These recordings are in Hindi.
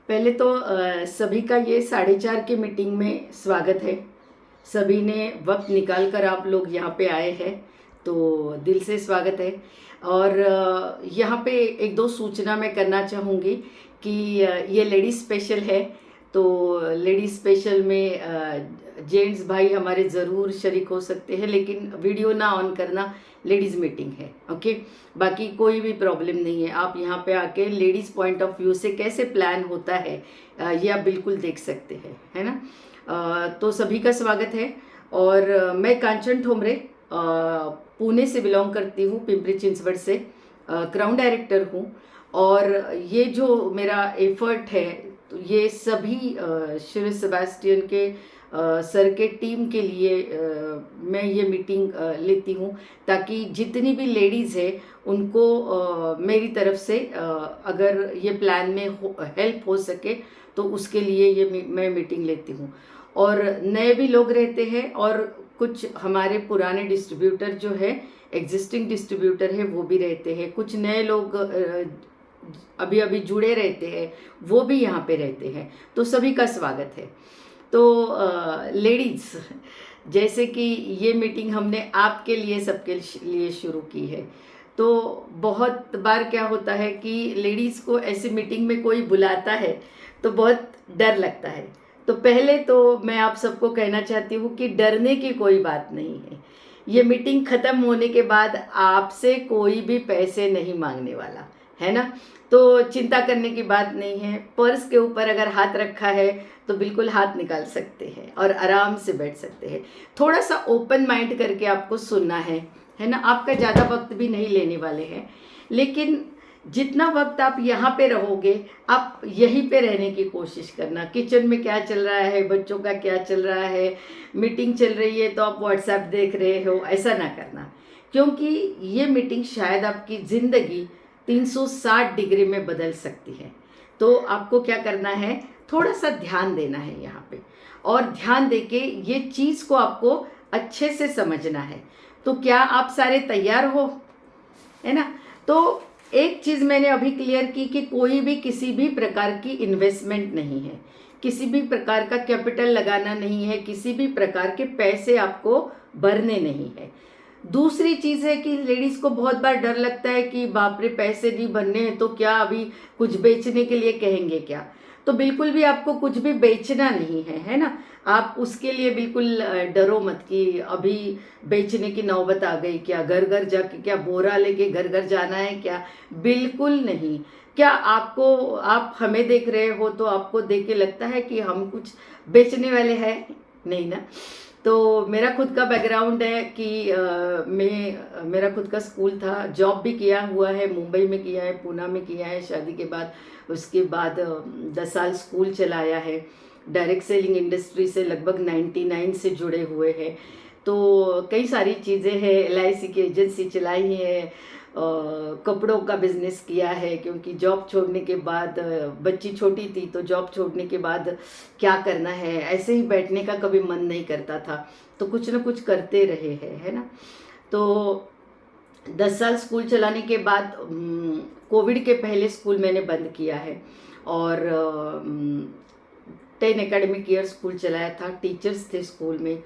पहले तो सभी का ये 4:30 की मीटिंग में स्वागत है। सभी ने वक्त निकाल कर आप लोग यहाँ पे आए हैं, तो दिल से स्वागत है। और यहाँ पे एक दो सूचना मैं करना चाहूँगी कि ये लेडीज़ स्पेशल है, तो लेडीज़ स्पेशल में जेंट्स भाई हमारे ज़रूर शरीक हो सकते हैं, लेकिन वीडियो ना ऑन करना, लेडीज़ मीटिंग है, ओके। बाकी कोई भी प्रॉब्लम नहीं है, आप यहाँ पे आके लेडीज़ पॉइंट ऑफ व्यू से कैसे प्लान होता है ये आप बिल्कुल देख सकते हैं, है ना। तो सभी का स्वागत है। और मैं कांचन ठोमरे पुणे से बिलोंग करती हूँ, पिंपरी चिंचवड से क्राउन डायरेक्टर हूँ। और ये जो मेरा एफर्ट है, तो ये सभी श्री सेबास्टियन के सर के टीम के लिए मैं ये मीटिंग लेती हूँ, ताकि जितनी भी लेडीज़ है उनको मेरी तरफ से अगर ये प्लान में हेल्प हो सके तो उसके लिए ये मैं मीटिंग लेती हूँ। और नए भी लोग रहते हैं, और कुछ हमारे पुराने डिस्ट्रीब्यूटर जो है, एग्जिस्टिंग डिस्ट्रीब्यूटर है, वो भी रहते हैं। कुछ नए लोग अभी अभी जुड़े रहते हैं, वो भी यहाँ पे रहते हैं, तो सभी का स्वागत है। तो लेडीज़, जैसे कि ये मीटिंग हमने आपके लिए सबके लिए शुरू की है, तो बहुत बार क्या होता है कि लेडीज़ को ऐसी मीटिंग में कोई बुलाता है तो बहुत डर लगता है। तो पहले तो मैं आप सबको कहना चाहती हूँ कि डरने की कोई बात नहीं है। ये मीटिंग ख़त्म होने के बाद आपसे कोई भी पैसे नहीं मांगने वाला है ना, तो चिंता करने की बात नहीं है। पर्स के ऊपर अगर हाथ रखा है तो बिल्कुल हाथ निकाल सकते हैं और आराम से बैठ सकते हैं। थोड़ा सा ओपन माइंड करके आपको सुनना है ना। आपका ज़्यादा वक्त भी नहीं लेने वाले हैं, लेकिन जितना वक्त आप यहाँ पे रहोगे, आप यहीं पे रहने की कोशिश करना। किचन में क्या चल रहा है, बच्चों का क्या चल रहा है, मीटिंग चल रही है तो आप व्हाट्सएप देख रहे हो, ऐसा ना करना। क्योंकि ये मीटिंग शायद आपकी ज़िंदगी 360 डिग्री में बदल सकती है। तो आपको क्या करना है, थोड़ा सा ध्यान देना है यहाँ पे, और ध्यान देके ये चीज़ को आपको अच्छे से समझना है। तो क्या आप सारे तैयार हो, है ना। तो एक चीज़ मैंने अभी क्लियर की कि कोई भी किसी भी प्रकार की इन्वेस्टमेंट नहीं है, किसी भी प्रकार का कैपिटल लगाना नहीं है, किसी भी प्रकार के पैसे आपको भरने नहीं है। दूसरी चीज़ है कि लेडीज़ को बहुत बार डर लगता है कि बाप रे, पैसे नहीं भरने हैं तो क्या अभी कुछ बेचने के लिए कहेंगे क्या। तो बिल्कुल भी आपको कुछ भी बेचना नहीं है ना। आप उसके लिए बिल्कुल डरो मत कि अभी बेचने की नौबत आ गई क्या, घर घर जाके क्या बोरा लेके घर घर जाना है क्या। बिल्कुल नहीं। क्या आपको, आप हमें देख रहे हो तो आपको देख के लगता है कि हम कुछ बेचने वाले हैं? नहीं ना। तो मेरा खुद का बैकग्राउंड है कि मेरा खुद का स्कूल था, जॉब भी किया हुआ है, मुंबई में किया है, पूना में किया है शादी के बाद। उसके बाद 10 साल स्कूल चलाया है। डायरेक्ट सेलिंग इंडस्ट्री से लगभग 99 से जुड़े हुए हैं। तो कई सारी चीज़ें हैं, LIC की एजेंसी चलाई है, कपड़ों का बिजनेस किया है, क्योंकि जॉब छोड़ने के बाद, बच्ची छोटी थी तो जॉब छोड़ने के बाद क्या करना है, ऐसे ही बैठने का कभी मन नहीं करता था, तो कुछ ना कुछ करते रहे हैं, है ना। तो 10 साल स्कूल चलाने के बाद कोविड के पहले स्कूल मैंने बंद किया है, और 10 एकेडमिक ईयर स्कूल चलाया था। टीचर्स थे स्कूल में,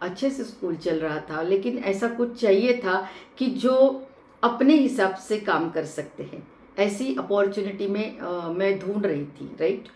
अच्छे से स्कूल चल रहा था, लेकिन ऐसा कुछ चाहिए था कि जो अपने हिसाब से काम कर सकते हैं। ऐसी अपॉर्चुनिटी में मैं ढूंढ रही थी, राइट।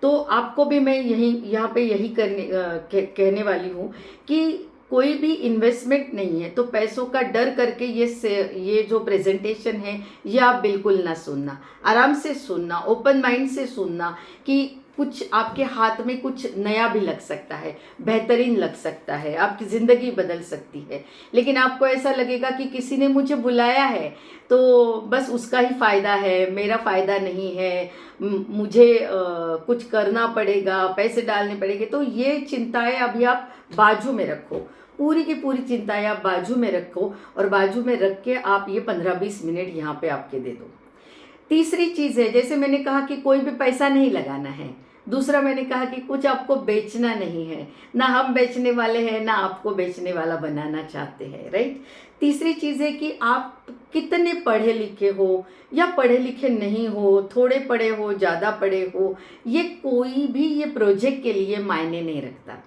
तो आपको भी मैं यहाँ पे यही कहने वाली हूँ कि कोई भी इन्वेस्टमेंट नहीं है, तो पैसों का डर करके ये जो प्रेजेंटेशन है ये आप बिल्कुल ना सुनना। आराम से सुनना, ओपन माइंड से सुनना कि कुछ आपके हाथ में कुछ नया भी लग सकता है, बेहतरीन लग सकता है, आपकी ज़िंदगी बदल सकती है। लेकिन आपको ऐसा लगेगा कि किसी ने मुझे बुलाया है तो बस उसका ही फ़ायदा है, मेरा फ़ायदा नहीं है, मुझे कुछ करना पड़ेगा, पैसे डालने पड़ेंगे। तो ये चिंताएं अभी आप बाजू में रखो, पूरी की पूरी चिंताएं आप बाजू में रखो, और बाजू में रख के आप ये 15-20 मिनट यहाँ पे आपके दे दो। तीसरी चीज़ है, जैसे मैंने कहा कि कोई भी पैसा नहीं लगाना है, दूसरा मैंने कहा कि कुछ आपको बेचना नहीं है, ना हम बेचने वाले हैं ना आपको बेचने वाला बनाना चाहते हैं, राइट। तीसरी चीज़ है कि आप कितने पढ़े लिखे हो या पढ़े लिखे नहीं हो, थोड़े पढ़े हो ज़्यादा पढ़े हो, ये कोई भी ये प्रोजेक्ट के लिए मायने नहीं रखता।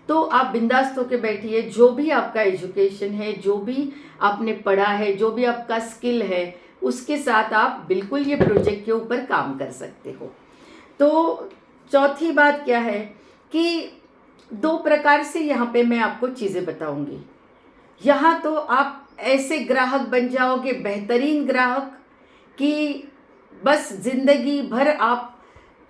तो आप बिंदास होकर बैठिए, जो भी आपका एजुकेशन है, जो भी आपने पढ़ा है, जो भी आपका स्किल है, उसके साथ आप बिल्कुल ये प्रोजेक्ट के ऊपर काम कर सकते हो। तो चौथी बात क्या है कि 2 प्रकार से यहाँ पे मैं आपको चीज़ें बताऊंगी। यहाँ तो आप ऐसे ग्राहक बन जाओगे, बेहतरीन ग्राहक, कि बस ज़िंदगी भर आप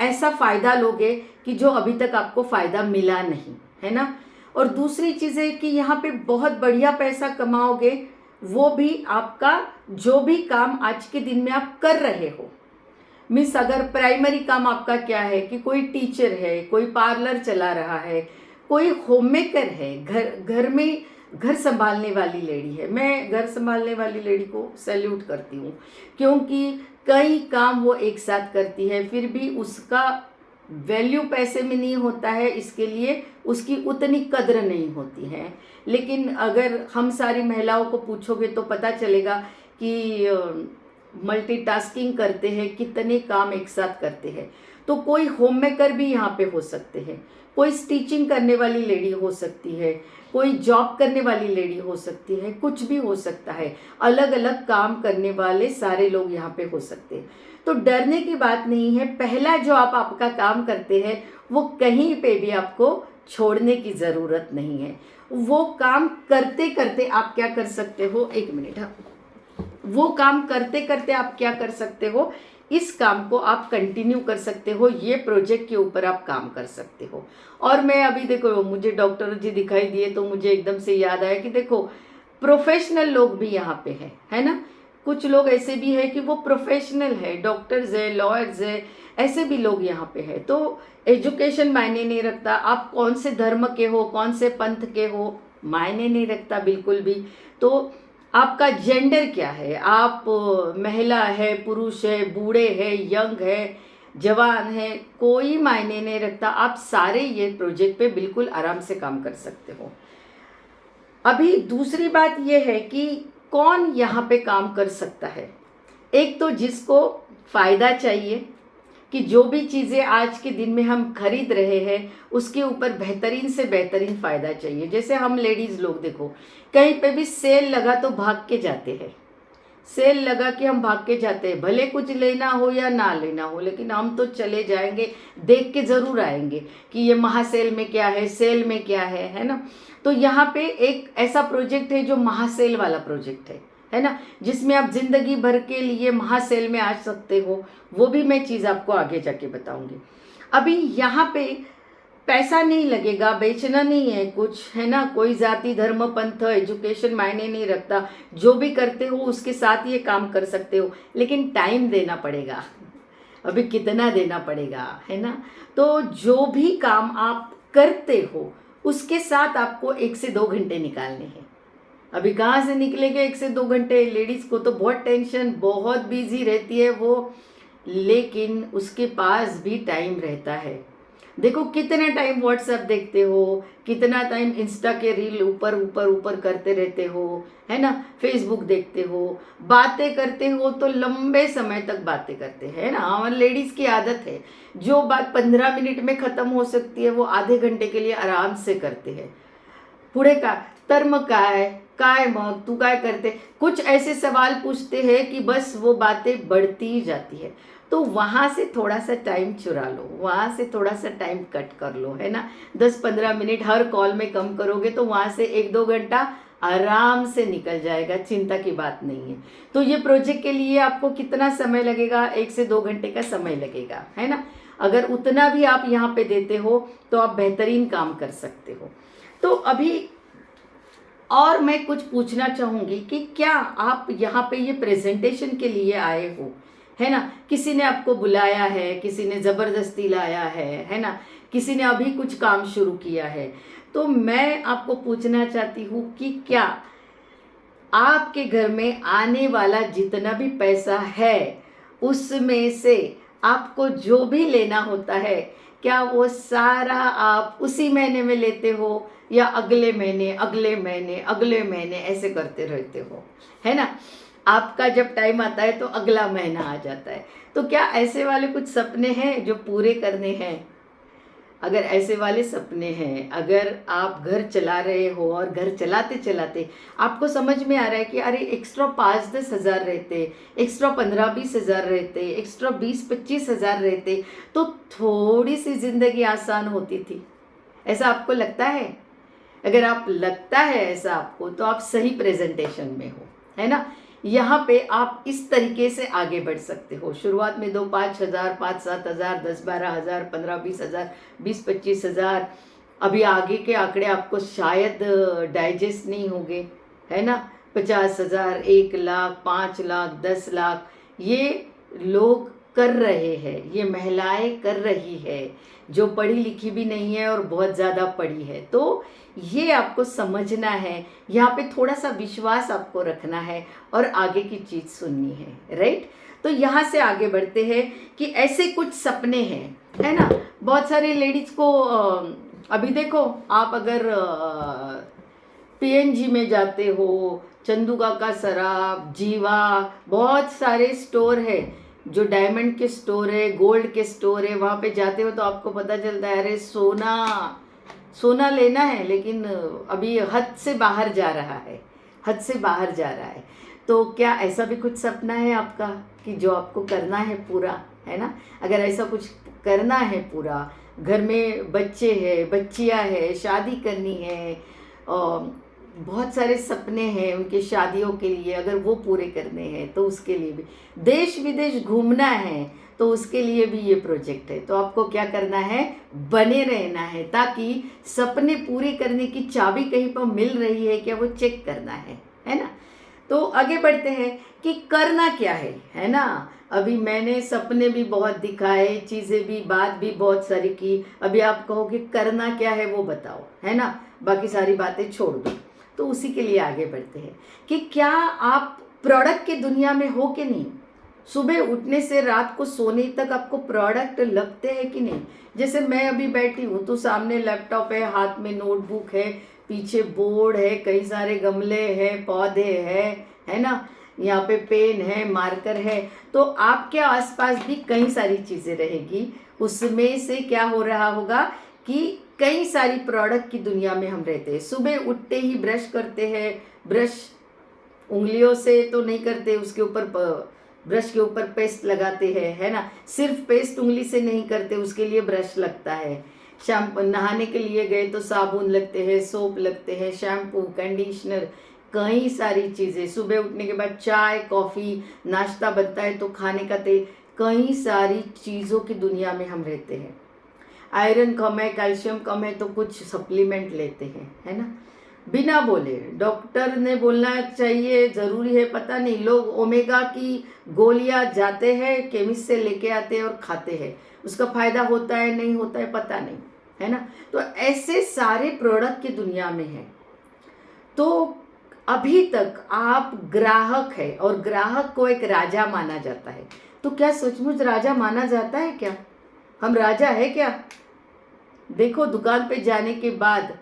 ऐसा फ़ायदा लोगे कि जो अभी तक आपको फ़ायदा मिला नहीं, है ना। और दूसरी चीज़ है कि यहाँ पे बहुत बढ़िया पैसा कमाओगे, वो भी आपका जो भी काम आज के दिन में आप कर रहे हो। मिस अगर प्राइमरी काम आपका क्या है कि कोई टीचर है, कोई पार्लर चला रहा है, कोई होममेकर है, घर में घर संभालने वाली लेडी है। मैं घर संभालने वाली लेडी को सैल्यूट करती हूँ, क्योंकि कई काम वो एक साथ करती है, फिर भी उसका वैल्यू पैसे में नहीं होता है, इसके लिए उसकी उतनी कद्र नहीं होती है। लेकिन अगर हम सारी महिलाओं को पूछोगे तो पता चलेगा कि मल्टीटास्किंग करते हैं, कितने काम एक साथ करते हैं। तो कोई होममेकर भी यहाँ पे हो सकते हैं, कोई स्टिचिंग करने वाली लेडी हो सकती है, कोई जॉब करने वाली लेडी हो सकती है, कुछ भी हो सकता है। अलग अलग काम करने वाले सारे लोग यहाँ पे हो सकते हैं। तो डरने की बात नहीं है। पहला जो आप आपका काम करते हैं वो कहीं पे भी आपको छोड़ने की ज़रूरत नहीं है। वो काम करते करते आप क्या कर सकते हो, एक मिनट, हाँ, वो काम करते करते आप क्या कर सकते हो, इस काम को आप कंटिन्यू कर सकते हो, ये प्रोजेक्ट के ऊपर आप काम कर सकते हो। और मैं अभी देखो, मुझे डॉक्टर जी दिखाई दिए तो मुझे एकदम से याद आया कि देखो प्रोफेशनल लोग भी यहाँ पे है ना। कुछ लोग ऐसे भी है कि वो प्रोफेशनल है, डॉक्टर्स है, लॉयर्स है, ऐसे भी लोग यहाँ पे है। तो एजुकेशन मायने नहीं रखता, आप कौन से धर्म के हो, कौन से पंथ के हो, मायने नहीं रखता बिल्कुल भी। तो आपका जेंडर क्या है, आप महिला है, पुरुष है, बूढ़े है, यंग है, जवान है, कोई मायने नहीं रखता। आप सारे ये प्रोजेक्ट पे बिल्कुल आराम से काम कर सकते हो। अभी दूसरी बात ये है कि कौन यहाँ पे काम कर सकता है। एक तो जिसको फ़ायदा चाहिए, कि जो भी चीज़ें आज के दिन में हम खरीद रहे हैं उसके ऊपर बेहतरीन से बेहतरीन फ़ायदा चाहिए। जैसे हम लेडीज़ लोग देखो, कहीं पे भी सेल लगा तो भाग के जाते हैं, सेल लगा कि हम भाग के जाते हैं, भले कुछ लेना हो या ना लेना हो, लेकिन हम तो चले जाएंगे, देख के ज़रूर आएंगे कि ये महासेल में क्या है, सेल में क्या है ना। तो यहाँ पे एक ऐसा प्रोजेक्ट है जो महासेल वाला प्रोजेक्ट है ना, जिसमें आप ज़िंदगी भर के लिए महासेल में आ सकते हो। वो भी मैं चीज़ आपको आगे जाके बताऊंगी। अभी यहाँ पे पैसा नहीं लगेगा, बेचना नहीं है कुछ, है ना। कोई जाति धर्म पंथ एजुकेशन मायने नहीं रखता, जो भी करते हो उसके साथ ये काम कर सकते हो, लेकिन टाइम देना पड़ेगा। अभी कितना देना पड़ेगा, है ना। तो जो भी काम आप करते हो उसके साथ आपको 1 से 2 घंटे निकालने हैं। अभी कहाँ से निकलेंगे 1 से 2 घंटे, लेडीज़ को तो बहुत टेंशन, बहुत बिजी रहती है वो, लेकिन उसके पास भी टाइम रहता है। देखो कितना टाइम व्हाट्सएप देखते हो, कितना टाइम इंस्टा के रील ऊपर ऊपर ऊपर करते रहते हो, है ना, फेसबुक देखते हो, बातें करते हो तो लंबे समय तक बातें करते हैं ना। हमारे लेडीज़ की आदत है, जो बात 15 मिनट में ख़त्म हो सकती है वो आधे घंटे के लिए आराम से करते हैं। पुढे का तर काय मग तू काय करते, कुछ ऐसे सवाल पूछते हैं कि बस वो बातें बढ़ती ही जाती है। तो वहाँ से थोड़ा सा टाइम चुरा लो, वहाँ से थोड़ा सा टाइम कट कर लो, है ना। 10-15 मिनट हर कॉल में कम करोगे तो वहाँ से 1-2 घंटा आराम से निकल जाएगा, चिंता की बात नहीं है। तो ये प्रोजेक्ट के लिए आपको कितना समय लगेगा, 1 से 2 घंटे का समय लगेगा, है ना। अगर उतना भी आप यहाँ पे देते हो तो आप बेहतरीन काम कर सकते हो। तो अभी और मैं कुछ पूछना चाहूँगी कि क्या आप यहाँ पे ये प्रेजेंटेशन के लिए आए हो, है ना। किसी ने आपको बुलाया है, किसी ने ज़बरदस्ती लाया है ना, किसी ने अभी कुछ काम शुरू किया है। तो मैं आपको पूछना चाहती हूँ कि क्या आपके घर में आने वाला जितना भी पैसा है उसमें से आपको जो भी लेना होता है, क्या वो सारा आप उसी महीने में लेते हो या अगले महीने अगले महीने अगले महीने ऐसे करते रहते हो, है ना? आपका जब टाइम आता है तो अगला महीना आ जाता है। तो क्या ऐसे वाले कुछ सपने हैं जो पूरे करने हैं? अगर ऐसे वाले सपने हैं, अगर आप घर चला रहे हो और घर चलाते चलाते आपको समझ में आ रहा है कि अरे एक्स्ट्रा 5-10 हज़ार रहते, एक्स्ट्रा 15-20 हज़ार रहते, एक्स्ट्रा 20-25 हज़ार रहते तो थोड़ी सी ज़िंदगी आसान होती थी, ऐसा आपको लगता है? अगर आप लगता है ऐसा आपको, तो आप सही प्रेजेंटेशन में हो, है ना? यहाँ पे आप इस तरीके से आगे बढ़ सकते हो। शुरुआत में 2-5 हज़ार, 5-7 हज़ार, 10-12 हज़ार, 15-20 हज़ार, 20-25 हज़ार, अभी आगे के आंकड़े आपको शायद डाइजेस्ट नहीं होंगे, है ना? 50 हज़ार, 1 लाख, 5 लाख, 10 लाख, ये लोग कर रहे हैं, ये महिलाएं कर रही है, जो पढ़ी लिखी भी नहीं है और बहुत ज़्यादा पढ़ी है। तो ये आपको समझना है, यहाँ पे थोड़ा सा विश्वास आपको रखना है और आगे की चीज़ सुननी है, राइट? तो यहाँ से आगे बढ़ते हैं कि ऐसे कुछ सपने हैं, है ना? बहुत सारे लेडीज़ को अभी देखो, आप अगर पीएनजी में जाते हो, चंदुका का सराफ, जीवा, बहुत सारे स्टोर है, जो डायमंड के स्टोर है, गोल्ड के स्टोर है, वहाँ पे जाते हो तो आपको पता चलता है अरे सोना सोना लेना है, लेकिन अभी हद से बाहर जा रहा है, हद से बाहर जा रहा है। तो क्या ऐसा भी कुछ सपना है आपका कि जो आपको करना है पूरा, है ना? अगर ऐसा कुछ करना है पूरा, घर में बच्चे हैं, बच्चियां हैं, शादी करनी है, और बहुत सारे सपने हैं उनके शादियों के लिए, अगर वो पूरे करने हैं तो उसके लिए भी, देश विदेश घूमना है तो उसके लिए भी ये प्रोजेक्ट है। तो आपको क्या करना है, बने रहना है, ताकि सपने पूरे करने की चाबी कहीं पर मिल रही है क्या, वो चेक करना है ना? तो आगे बढ़ते हैं कि करना क्या है ना? अभी मैंने सपने भी बहुत दिखाए, चीज़ें भी, बात भी बहुत सारी की, अभी आप कहो कि करना क्या है वो बताओ, है ना? बाकी सारी बातें छोड़ दो। तो उसी के लिए आगे बढ़ते हैं कि क्या आप प्रोडक्ट की दुनिया में हो कि नहीं? सुबह उठने से रात को सोने तक आपको प्रोडक्ट लगते हैं कि नहीं? जैसे मैं अभी बैठी हूँ तो सामने लैपटॉप है, हाथ में नोटबुक है, पीछे बोर्ड है, कई सारे गमले हैं, पौधे हैं, है ना? यहाँ पे पेन है, मार्कर है, तो आपके आसपास भी कई सारी चीज़ें रहेगी। उसमें से क्या हो रहा होगा कि कई सारी प्रोडक्ट की दुनिया में हम रहते हैं। सुबह उठते ही ब्रश करते हैं, ब्रश उंगलियों से तो नहीं करते, उसके ऊपर ब्रश के ऊपर पेस्ट लगाते हैं, है ना? सिर्फ पेस्ट उंगली से नहीं करते, उसके लिए ब्रश लगता है। शैम्पू, नहाने के लिए गए तो साबुन लगते हैं, सोप लगते हैं, शैम्पू, कंडीशनर, कई सारी चीज़ें। सुबह उठने के बाद चाय, कॉफ़ी, नाश्ता बनता है तो खाने का तेल, कई सारी चीज़ों की दुनिया में हम रहते हैं। आयरन कम है, कैल्शियम कम है तो कुछ सप्लीमेंट लेते हैं, है ना? बिना बोले, डॉक्टर ने बोलना चाहिए, ज़रूरी है पता नहीं, लोग ओमेगा की गोलियां जाते हैं केमिस्ट से लेके आते हैं और खाते हैं, उसका फ़ायदा होता है नहीं होता है पता नहीं, है ना? तो ऐसे सारे प्रोडक्ट की दुनिया में है। तो अभी तक आप ग्राहक है और ग्राहक को एक राजा माना जाता है। तो क्या सचमुच राजा माना जाता है क्या? हम राजा है क्या? देखो, दुकान पे जाने के बाद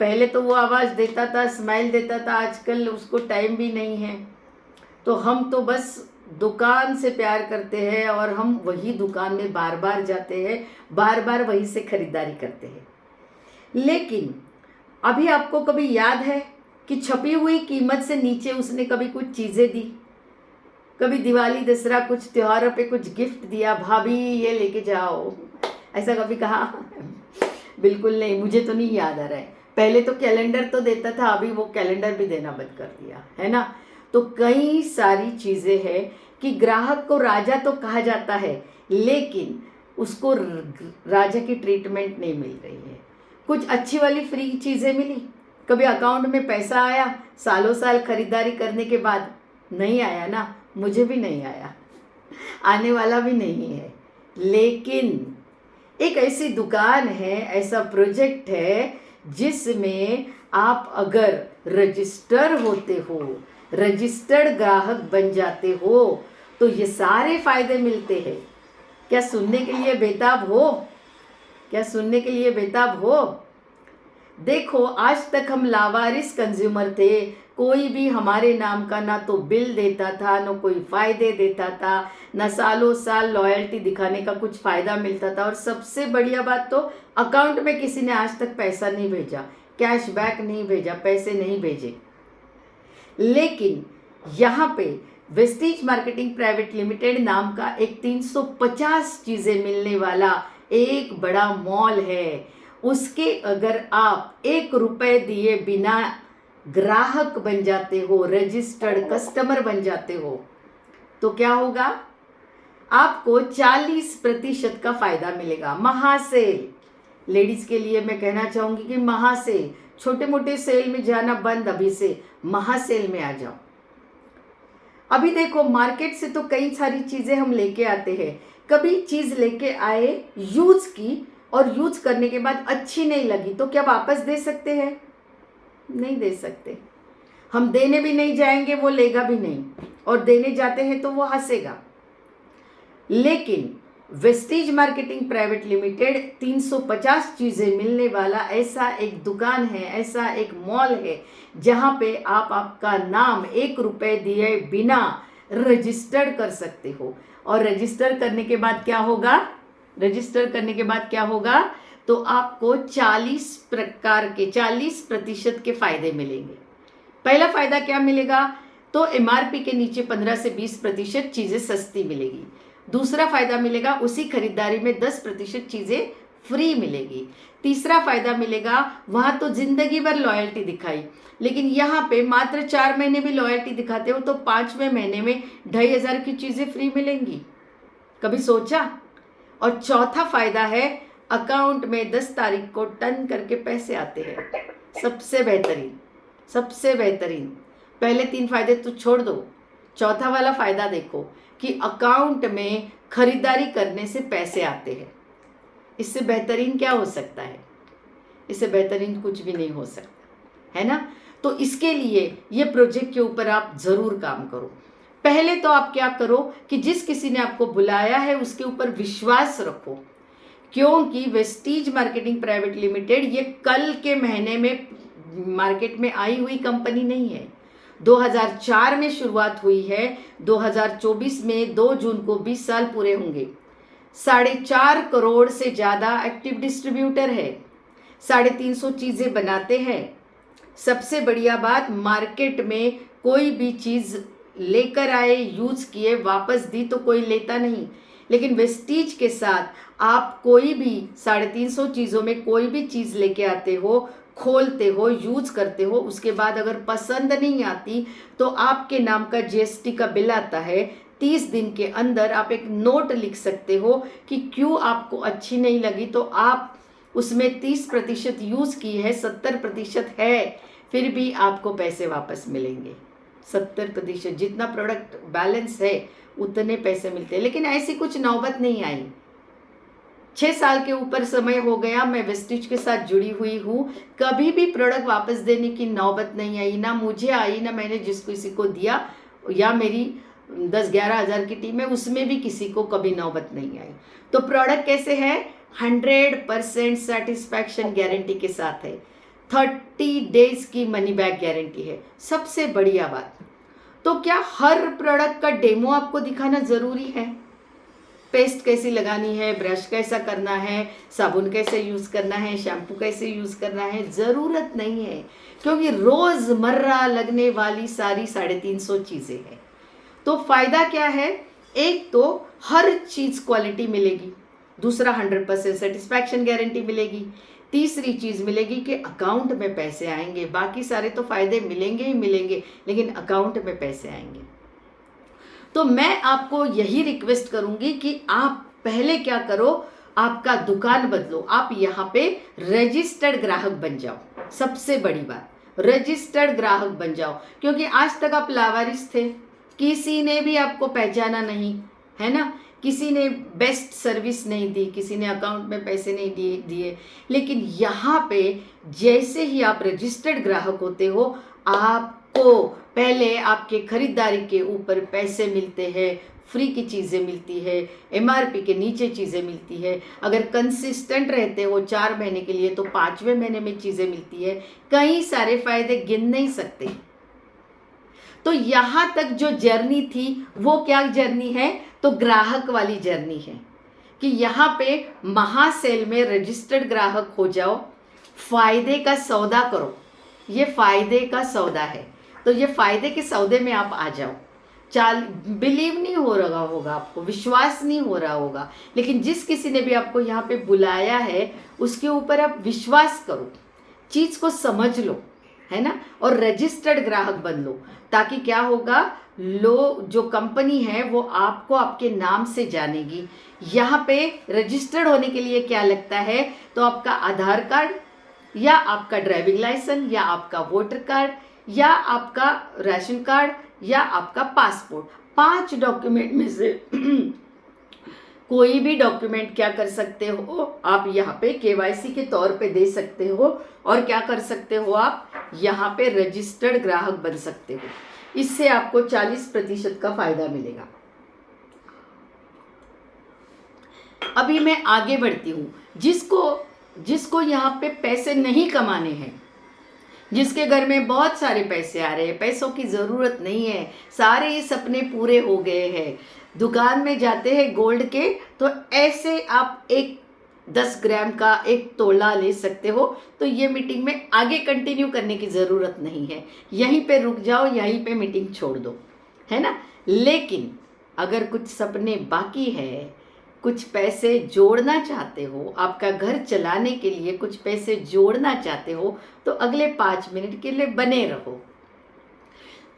पहले तो वो आवाज़ देता था, स्माइल देता था, आजकल उसको टाइम भी नहीं है। तो हम तो बस दुकान से प्यार करते हैं और हम वही दुकान में बार बार जाते हैं, बार बार वहीं से खरीदारी करते हैं। लेकिन अभी आपको कभी याद है कि छपी हुई कीमत से नीचे उसने कभी कुछ चीज़ें दी? कभी दिवाली, दसरा, कुछ त्योहारों पे कुछ गिफ्ट दिया, भाभी ये लेके जाओ, ऐसा कभी कहा? बिल्कुल नहीं, मुझे तो नहीं याद आ रहा है। पहले तो कैलेंडर तो देता था, अभी वो कैलेंडर भी देना बंद कर दिया, है ना? तो कई सारी चीज़ें हैं कि ग्राहक को राजा तो कहा जाता है, लेकिन उसको राजा की ट्रीटमेंट नहीं मिल रही है। कुछ अच्छी वाली फ्री चीज़ें मिली, कभी अकाउंट में पैसा आया सालों साल खरीदारी करने के बाद? नहीं आया ना, मुझे भी नहीं आया, आने वाला भी नहीं है। लेकिन एक ऐसी दुकान है, ऐसा प्रोजेक्ट है जिसमें आप अगर रजिस्टर होते हो, रजिस्टर्ड ग्राहक बन जाते हो, तो ये सारे फायदे मिलते हैं। क्या सुनने के लिए बेताब हो? क्या सुनने के लिए बेताब हो? देखो, आज तक हम लावारिस कंज्यूमर थे। कोई भी हमारे नाम का ना तो बिल देता था, ना कोई फायदे देता था, ना सालों साल लॉयल्टी दिखाने का कुछ फायदा मिलता था। और सबसे बढ़िया बात तो अकाउंट में किसी ने आज तक पैसा नहीं भेजा, कैशबैक नहीं भेजा, पैसे नहीं भेजे। लेकिन यहाँ पे वेस्टीज मार्केटिंग प्राइवेट लिमिटेड नाम का एक 350 चीजें मिलने वाला एक बड़ा मॉल है। उसके अगर आप 1 रुपए दिए बिना ग्राहक बन जाते हो, रजिस्टर्ड कस्टमर बन जाते हो, तो क्या होगा? आपको 40% का फायदा मिलेगा। महासेल, लेडीज के लिए मैं कहना चाहूंगी कि महासेल, छोटे मोटे सेल में जाना बंद, अभी से महासेल में आ जाओ। अभी देखो, मार्केट से तो कई सारी चीजें हम लेके आते हैं। कभी चीज लेके आए, यूज की, और यूज करने के बाद अच्छी नहीं लगी तो क्या वापस दे सकते हैं? नहीं दे सकते। हम देने भी नहीं जाएंगे, वो लेगा भी नहीं, और देने जाते हैं तो वो हंसेगा। लेकिन वेस्टीज मार्केटिंग प्राइवेट लिमिटेड 350 चीजें मिलने वाला ऐसा एक दुकान है, ऐसा एक मॉल है, जहां पे आप आपका नाम 1 रुपए दिए बिना रजिस्टर्ड कर सकते हो। और रजिस्टर करने के बाद क्या होगा? रजिस्टर करने के बाद क्या होगा? तो आपको 40% के फायदे मिलेंगे। पहला फायदा क्या मिलेगा? तो एमआरपी के नीचे 15 से 20% चीजें सस्ती मिलेगी। दूसरा फायदा मिलेगा, उसी खरीदारी में 10% चीजें फ्री मिलेगी। तीसरा फायदा मिलेगा, वहां तो जिंदगी भर लॉयल्टी दिखाई, लेकिन यहाँ पे मात्र 4 महीने भी लॉयल्टी दिखाते हो तो 5वें महीने में 2500 की चीजें फ्री मिलेंगी। कभी सोचा? और चौथा फायदा है, अकाउंट में 10 तारीख को टर्न करके पैसे आते हैं। सबसे बेहतरीन, सबसे बेहतरीन। पहले 3 फायदे तो छोड़ दो, चौथा वाला फायदा देखो कि अकाउंट में खरीदारी करने से पैसे आते हैं। इससे बेहतरीन क्या हो सकता है? इससे बेहतरीन कुछ भी नहीं हो सकता, है ना? तो इसके लिए ये प्रोजेक्ट के ऊपर आप जरूर काम करो। पहले तो आप क्या करो कि जिस किसी ने आपको बुलाया है उसके ऊपर विश्वास रखो, क्योंकि वेस्टीज मार्केटिंग प्राइवेट लिमिटेड ये कल के महीने में मार्केट में आई हुई कंपनी नहीं है। 2004 में शुरुआत हुई है, 2024 में 2 जून को 20 साल पूरे होंगे। 4.5 करोड़ से ज़्यादा एक्टिव डिस्ट्रीब्यूटर है, 350 चीज़ें बनाते हैं। सबसे बढ़िया बात, मार्केट में कोई भी चीज़ लेकर आए, यूज़ किए, वापस दी तो कोई लेता नहीं। लेकिन वेस्टीज के साथ आप कोई भी 350 चीज़ों में कोई भी चीज़ लेके आते हो, खोलते हो, यूज करते हो, उसके बाद अगर पसंद नहीं आती तो आपके नाम का जीएसटी का बिल आता है। 30 दिन के अंदर आप एक नोट लिख सकते हो कि क्यों आपको अच्छी नहीं लगी, तो आप उसमें 30% यूज की है, 70% है, फिर भी आपको पैसे वापस मिलेंगे। 70% जितना प्रोडक्ट बैलेंस है उतने पैसे मिलते हैं। लेकिन ऐसी कुछ नौबत नहीं आई। 6 साल के ऊपर समय हो गया मैं वेस्टीज के साथ जुड़ी हुई हूँ, कभी भी प्रोडक्ट वापस देने की नौबत नहीं आई, ना मुझे आई, ना मैंने जिस किसी को दिया, या मेरी 10-11 हज़ार की टीम है उसमें भी किसी को कभी नौबत नहीं आई। तो प्रोडक्ट कैसे है? 100% सेटिस्फैक्शन गारंटी के साथ है, 30 डेज की मनी बैक गारंटी है। सबसे बढ़िया बात, तो क्या हर प्रोडक्ट का डेमो आपको दिखाना ज़रूरी है? पेस्ट कैसी लगानी है, ब्रश कैसा करना है, साबुन कैसे यूज़ करना है, शैम्पू कैसे यूज़ करना है, ज़रूरत नहीं है, क्योंकि रोज़मर्रा लगने वाली सारी 350 चीज़ें हैं। तो फ़ायदा क्या है? एक तो हर चीज़ क्वालिटी मिलेगी, दूसरा 100% सेटिस्फैक्शन गारंटी मिलेगी, तीसरी चीज़ मिलेगी कि अकाउंट में पैसे आएंगे। बाकी सारे तो फ़ायदे मिलेंगे ही मिलेंगे, लेकिन अकाउंट में पैसे आएंगे। तो मैं आपको यही रिक्वेस्ट करूंगी कि आप पहले क्या करो, आपका दुकान बदलो, आप यहाँ पे रजिस्टर्ड ग्राहक बन जाओ। सबसे बड़ी बात, रजिस्टर्ड ग्राहक बन जाओ, क्योंकि आज तक आप लावारिस थे, किसी ने भी आपको पहचाना नहीं, है ना? किसी ने बेस्ट सर्विस नहीं दी, किसी ने अकाउंट में पैसे नहीं दिए। लेकिन यहाँ पे जैसे ही आप रजिस्टर्ड ग्राहक होते हो, आपको पहले आपके खरीदारी के ऊपर पैसे मिलते हैं, फ्री की चीज़ें मिलती है, एमआरपी के नीचे चीज़ें मिलती है। अगर कंसिस्टेंट रहते हो 4 महीने के लिए तो 5वें महीने में चीज़ें मिलती है। कई सारे फायदे गिन नहीं सकते। तो यहाँ तक जो जर्नी थी वो क्या जर्नी है, तो ग्राहक वाली जर्नी है कि यहाँ पे महासेल में रजिस्टर्ड ग्राहक हो जाओ, फायदे का सौदा करो। ये फायदे का सौदा है, तो ये फायदे के सौदे में आप आ जाओ। बिलीव नहीं हो रहा होगा आपको, विश्वास नहीं हो रहा होगा, लेकिन जिस किसी ने भी आपको यहाँ पे बुलाया है उसके ऊपर आप विश्वास करो, चीज़ को समझ लो, है ना, और रजिस्टर्ड ग्राहक बन लो। ताकि क्या होगा, जो कंपनी है वो आपको आपके नाम से जानेगी। यहाँ पे रजिस्टर्ड होने के लिए क्या लगता है, तो आपका आधार कार्ड या आपका ड्राइविंग लाइसेंस या आपका वोटर कार्ड या आपका राशन कार्ड या आपका पासपोर्ट, 5 डॉक्यूमेंट में से कोई भी डॉक्यूमेंट क्या कर सकते हो आप यहाँ पे केवाईसी के तौर पे दे सकते हो, और क्या कर सकते हो आप यहाँ पे रजिस्टर्ड ग्राहक बन सकते हो। इससे आपको 40% का फायदा मिलेगा। अभी मैं आगे बढ़ती हूँ। जिसको यहाँ पे पैसे नहीं कमाने हैं, जिसके घर में बहुत सारे पैसे आ रहे हैं, पैसों की ज़रूरत नहीं है, सारे ये सपने पूरे हो गए हैं, दुकान में जाते हैं गोल्ड के तो ऐसे आप एक 10 ग्राम का एक तोला ले सकते हो। तो ये मीटिंग में आगे कंटिन्यू करने की ज़रूरत नहीं है, यहीं पे रुक जाओ, यहीं पे मीटिंग छोड़ दो, है ना। लेकिन अगर कुछ सपने बाकी है, कुछ पैसे जोड़ना चाहते हो, आपका घर चलाने के लिए कुछ पैसे जोड़ना चाहते हो, तो अगले 5 मिनट के लिए बने रहो।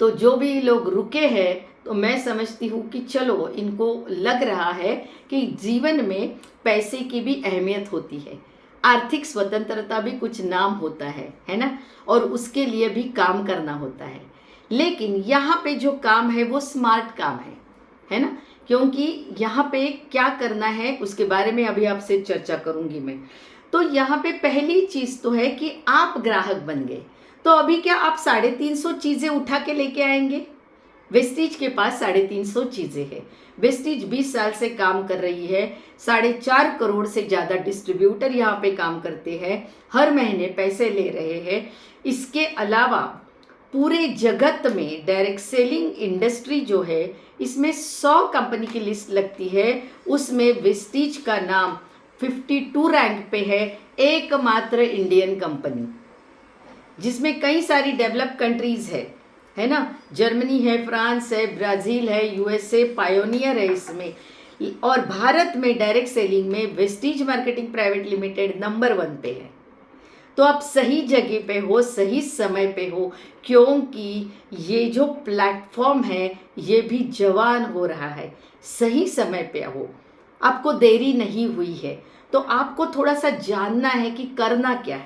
तो जो भी लोग रुके हैं, तो मैं समझती हूँ कि चलो इनको लग रहा है कि जीवन में पैसे की भी अहमियत होती है, आर्थिक स्वतंत्रता भी कुछ नाम होता है ना, और उसके लिए भी काम करना होता है। लेकिन यहाँ पे जो काम है वो स्मार्ट काम है ना, क्योंकि यहाँ पे क्या करना है उसके बारे में अभी आपसे चर्चा करूँगी मैं। तो यहाँ पे पहली चीज़ तो है कि आप ग्राहक बन गए, तो अभी क्या आप 350 चीज़ें उठा के लेके आएंगे? वेस्टीज के पास 350 चीज़ें हैं। वेस्टीज 20 साल से काम कर रही है, 4.5 करोड़ से ज़्यादा डिस्ट्रीब्यूटर यहाँ पे काम करते हैं, हर महीने पैसे ले रहे हैं। इसके अलावा पूरे जगत में डायरेक्ट सेलिंग इंडस्ट्री जो है, इसमें 100 कंपनी की लिस्ट लगती है, उसमें वेस्टीज का नाम 52 रैंक पे है, एकमात्र इंडियन कंपनी, जिसमें कई सारी डेवलप कंट्रीज़ है ना, जर्मनी है, फ्रांस है, ब्राज़ील है, यूएसए पायोनियर है इसमें। और भारत में डायरेक्ट सेलिंग में Vestige marketing private limited number 1 पे है। तो आप सही जगह पे हो, सही समय पे हो, क्योंकि ये जो प्लेटफॉर्म है ये भी जवान हो रहा है, सही समय पे हो, आपको देरी नहीं हुई है। तो आपको थोड़ा सा जानना है कि करना क्या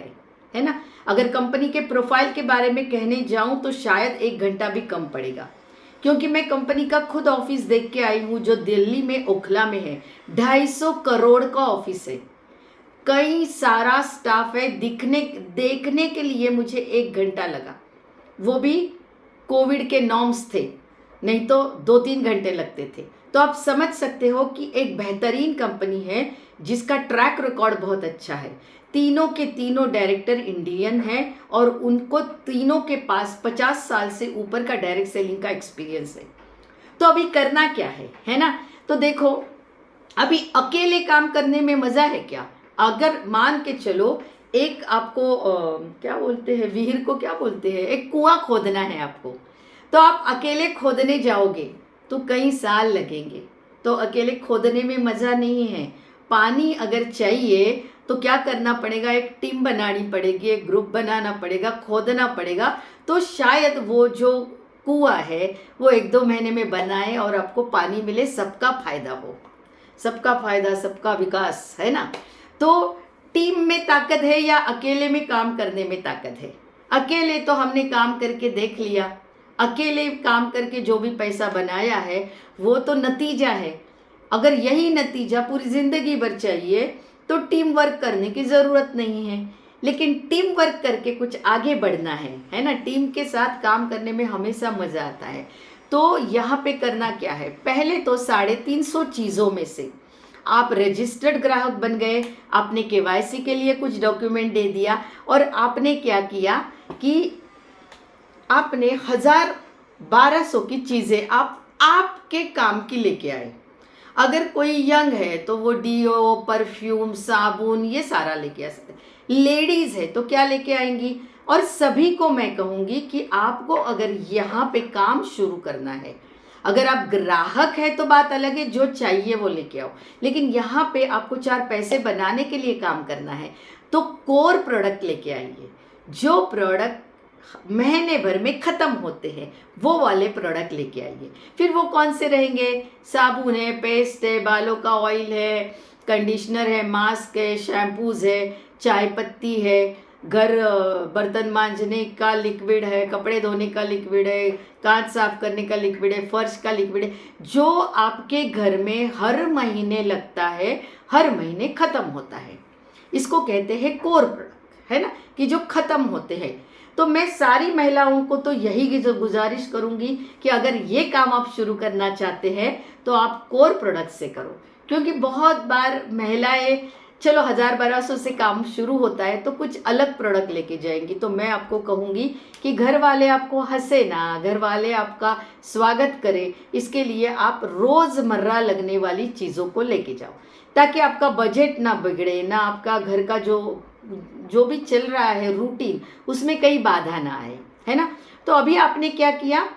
है ना। अगर कंपनी के प्रोफाइल के बारे में कहने जाऊं तो शायद 1 घंटा भी कम पड़ेगा, क्योंकि मैं कंपनी का खुद ऑफिस देख के आई हूं जो दिल्ली में ओखला में है। 250 करोड़ का ऑफिस है, कई सारा स्टाफ है, देखने के लिए मुझे 1 घंटा लगा, वो भी कोविड के नॉर्म्स थे, नहीं तो 2-3 घंटे लगते थे। तो आप समझ सकते हो कि एक बेहतरीन कंपनी है जिसका ट्रैक रिकॉर्ड बहुत अच्छा है। तीनों के तीनों डायरेक्टर इंडियन हैं और उनको तीनों के पास 50 साल से ऊपर का डायरेक्ट सेलिंग का एक्सपीरियंस है। तो अभी करना क्या है ना। तो देखो, अभी अकेले काम करने में मज़ा है क्या? अगर मान के चलो एक आपको क्या बोलते हैं, विहीर को क्या बोलते हैं, एक कुआं खोदना है आपको, तो आप अकेले खोदने जाओगे तो कई साल लगेंगे। तो अकेले खोदने में मज़ा नहीं है। पानी अगर चाहिए तो क्या करना पड़ेगा, एक टीम बनानी पड़ेगी, एक ग्रुप बनाना पड़ेगा, खोदना पड़ेगा। तो शायद वो जो कुआं है वो 1-2 महीने में बनाए और आपको पानी मिले, सबका फायदा हो, सबका फायदा सबका विकास, है ना। तो टीम में ताकत है या अकेले में काम करने में ताकत है? अकेले तो हमने काम करके देख लिया, अकेले काम करके जो भी पैसा बनाया है वो तो नतीजा है। अगर यही नतीजा पूरी ज़िंदगी भर चाहिए तो टीम वर्क करने की ज़रूरत नहीं है। लेकिन टीम वर्क करके कुछ आगे बढ़ना है ना। टीम के साथ काम करने में हमेशा मज़ा आता है। तो यहाँ पे करना क्या है, पहले तो 350 चीज़ों में से आप रजिस्टर्ड ग्राहक बन गए, आपने केवाईसी के लिए कुछ डॉक्यूमेंट दे दिया और आपने क्या किया कि आपने 1200 की चीज़ें आप आपके काम की लेके आए। अगर कोई यंग है तो वो डीओ, परफ्यूम, साबुन ये सारा लेके आ सकते हैं। लेडीज़ है तो क्या लेके आएंगी। और सभी को मैं कहूँगी कि आपको अगर यहाँ पे काम शुरू करना है, अगर आप ग्राहक है तो बात अलग है, जो चाहिए वो लेके आओ, लेकिन यहाँ पे आपको 4 पैसे बनाने के लिए काम करना है तो कोर प्रोडक्ट लेके आइए। जो प्रोडक्ट महीने भर में ख़त्म होते हैं वो वाले प्रोडक्ट लेके आइए। फिर वो कौन से रहेंगे, साबुन है, पेस्ट है, बालों का ऑयल है, कंडीशनर है, मास्क है, शैम्पूज़ है, चाय पत्ती है, घर बर्तन मांजने का लिक्विड है, कपड़े धोने का लिक्विड है, कांच साफ करने का लिक्विड है, फर्श का लिक्विड है, जो आपके घर में हर महीने लगता है, हर महीने ख़त्म होता है। इसको कहते हैं कोर प्रोडक्ट, है ना, कि जो ख़त्म होते हैं। तो मैं सारी महिलाओं को तो यही गुजारिश करूंगी कि अगर ये काम आप शुरू करना चाहते हैं तो आप कोर प्रोडक्ट से करो, क्योंकि बहुत बार महिलाएं चलो 1200 से काम शुरू होता है तो कुछ अलग प्रोडक्ट लेके जाएंगी। तो मैं आपको कहूँगी कि घर वाले आपको हंसे ना, घर वाले आपका स्वागत करें, इसके लिए आप रोज़मर्रा लगने वाली चीज़ों को लेके जाओ, ताकि आपका बजट ना बिगड़े, ना आपका घर का जो भी चल रहा है रूटीन, उसमें कई बाधा ना आए, है ना। तो अभी आपने क्या किया,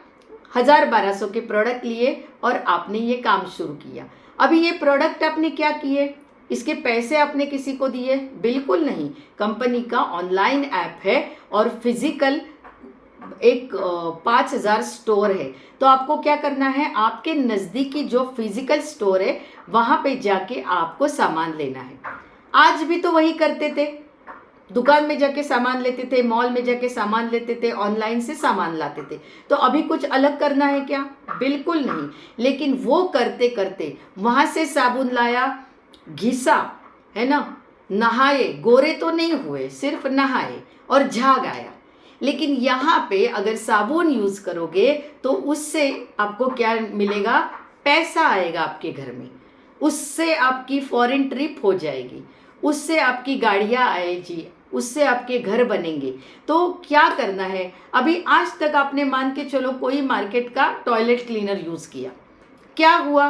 1200 के प्रोडक्ट लिए और आपने ये काम शुरू किया। अभी ये प्रोडक्ट आपने क्या किए, इसके पैसे आपने किसी को दिए? बिल्कुल नहीं। कंपनी का ऑनलाइन ऐप है और फिजिकल एक 5000 स्टोर है। तो आपको क्या करना है, आपके नज़दीकी जो फिजिकल स्टोर है वहाँ पे जाके आपको सामान लेना है। आज भी तो वही करते थे, दुकान में जाके सामान लेते थे, मॉल में जाके सामान लेते थे, ऑनलाइन से सामान लाते थे। तो अभी कुछ अलग करना है क्या? बिल्कुल नहीं। लेकिन वो करते करते वहाँ से साबुन लाया, घिसा, है ना, नहाए, गोरे तो नहीं हुए, सिर्फ नहाए और झाग आया। लेकिन यहाँ पे अगर साबुन यूज़ करोगे तो उससे आपको क्या मिलेगा, पैसा आएगा आपके घर में, उससे आपकी फॉरेन ट्रिप हो जाएगी, उससे आपकी गाड़ियाँ आएगी, उससे आपके घर बनेंगे। तो क्या करना है, अभी आज तक आपने मान के चलो कोई मार्केट का टॉयलेट क्लीनर यूज़ किया, क्या हुआ,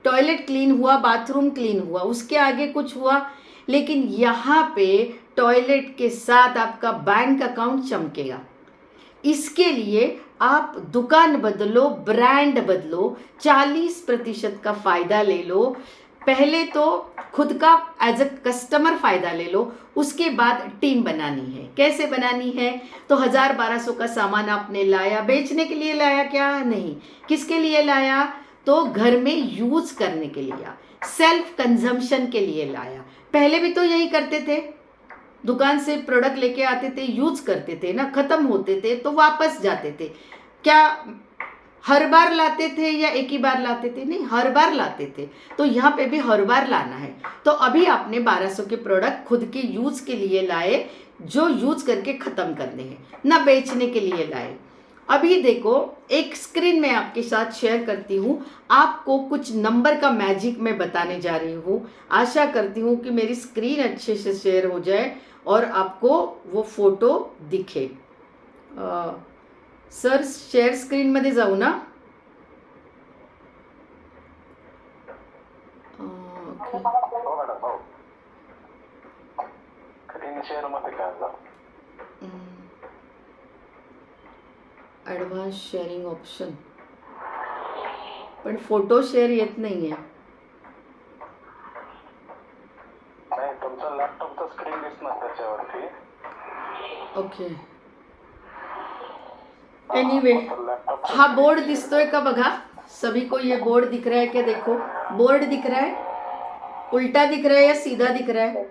टॉयलेट क्लीन हुआ, बाथरूम क्लीन हुआ, उसके आगे कुछ हुआ? लेकिन यहाँ पे टॉयलेट के साथ आपका बैंक अकाउंट चमकेगा। इसके लिए आप दुकान बदलो, ब्रांड बदलो, 40% का फ़ायदा ले लो। पहले तो खुद का एज अ कस्टमर फ़ायदा ले लो, उसके बाद टीम बनानी है। कैसे बनानी है, तो 1200 का सामान आपने लाया, बेचने के लिए लाया क्या? नहीं। किसके लिए लाया? तो घर में यूज़ करने के लिए, सेल्फ कंजम्पशन के लिए लाया। पहले भी तो यही करते थे, दुकान से प्रोडक्ट लेके आते थे, यूज़ करते थे ना, ख़त्म होते थे तो वापस जाते थे। क्या हर बार लाते थे या एक ही बार लाते थे? नहीं, हर बार लाते थे। तो यहाँ पे भी हर बार लाना है। तो अभी आपने 1200 के प्रोडक्ट खुद के यूज़ के लिए लाए, जो यूज़ करके ख़त्म करने हैं, ना बेचने के लिए लाए। अभी देखो, एक स्क्रीन में आपके साथ शेयर करती हूँ, आपको कुछ नंबर का मैजिक मैं बताने जा रही हूँ। आशा करती हूँ कि मेरी स्क्रीन अच्छे से शेयर हो जाए और आपको वो फोटो दिखे। सर शेअर स्क्रीनमध्ये जाऊ ना? ॲडव्हान्स शेअरिंग ऑप्शन, पण फोटो शेअर येत नाही आहे. तुमचा लॅपटॉपचा स्क्रीन दिसणार त्याच्यावरती. ओके, एनीवे, हा बोर्ड दिसतोय का बघा? सभी को ये बोर्ड दिख रहा है क्या? देखो, बोर्ड दिख रहा है, उल्टा दिख रहा है या सीधा दिख रहा है?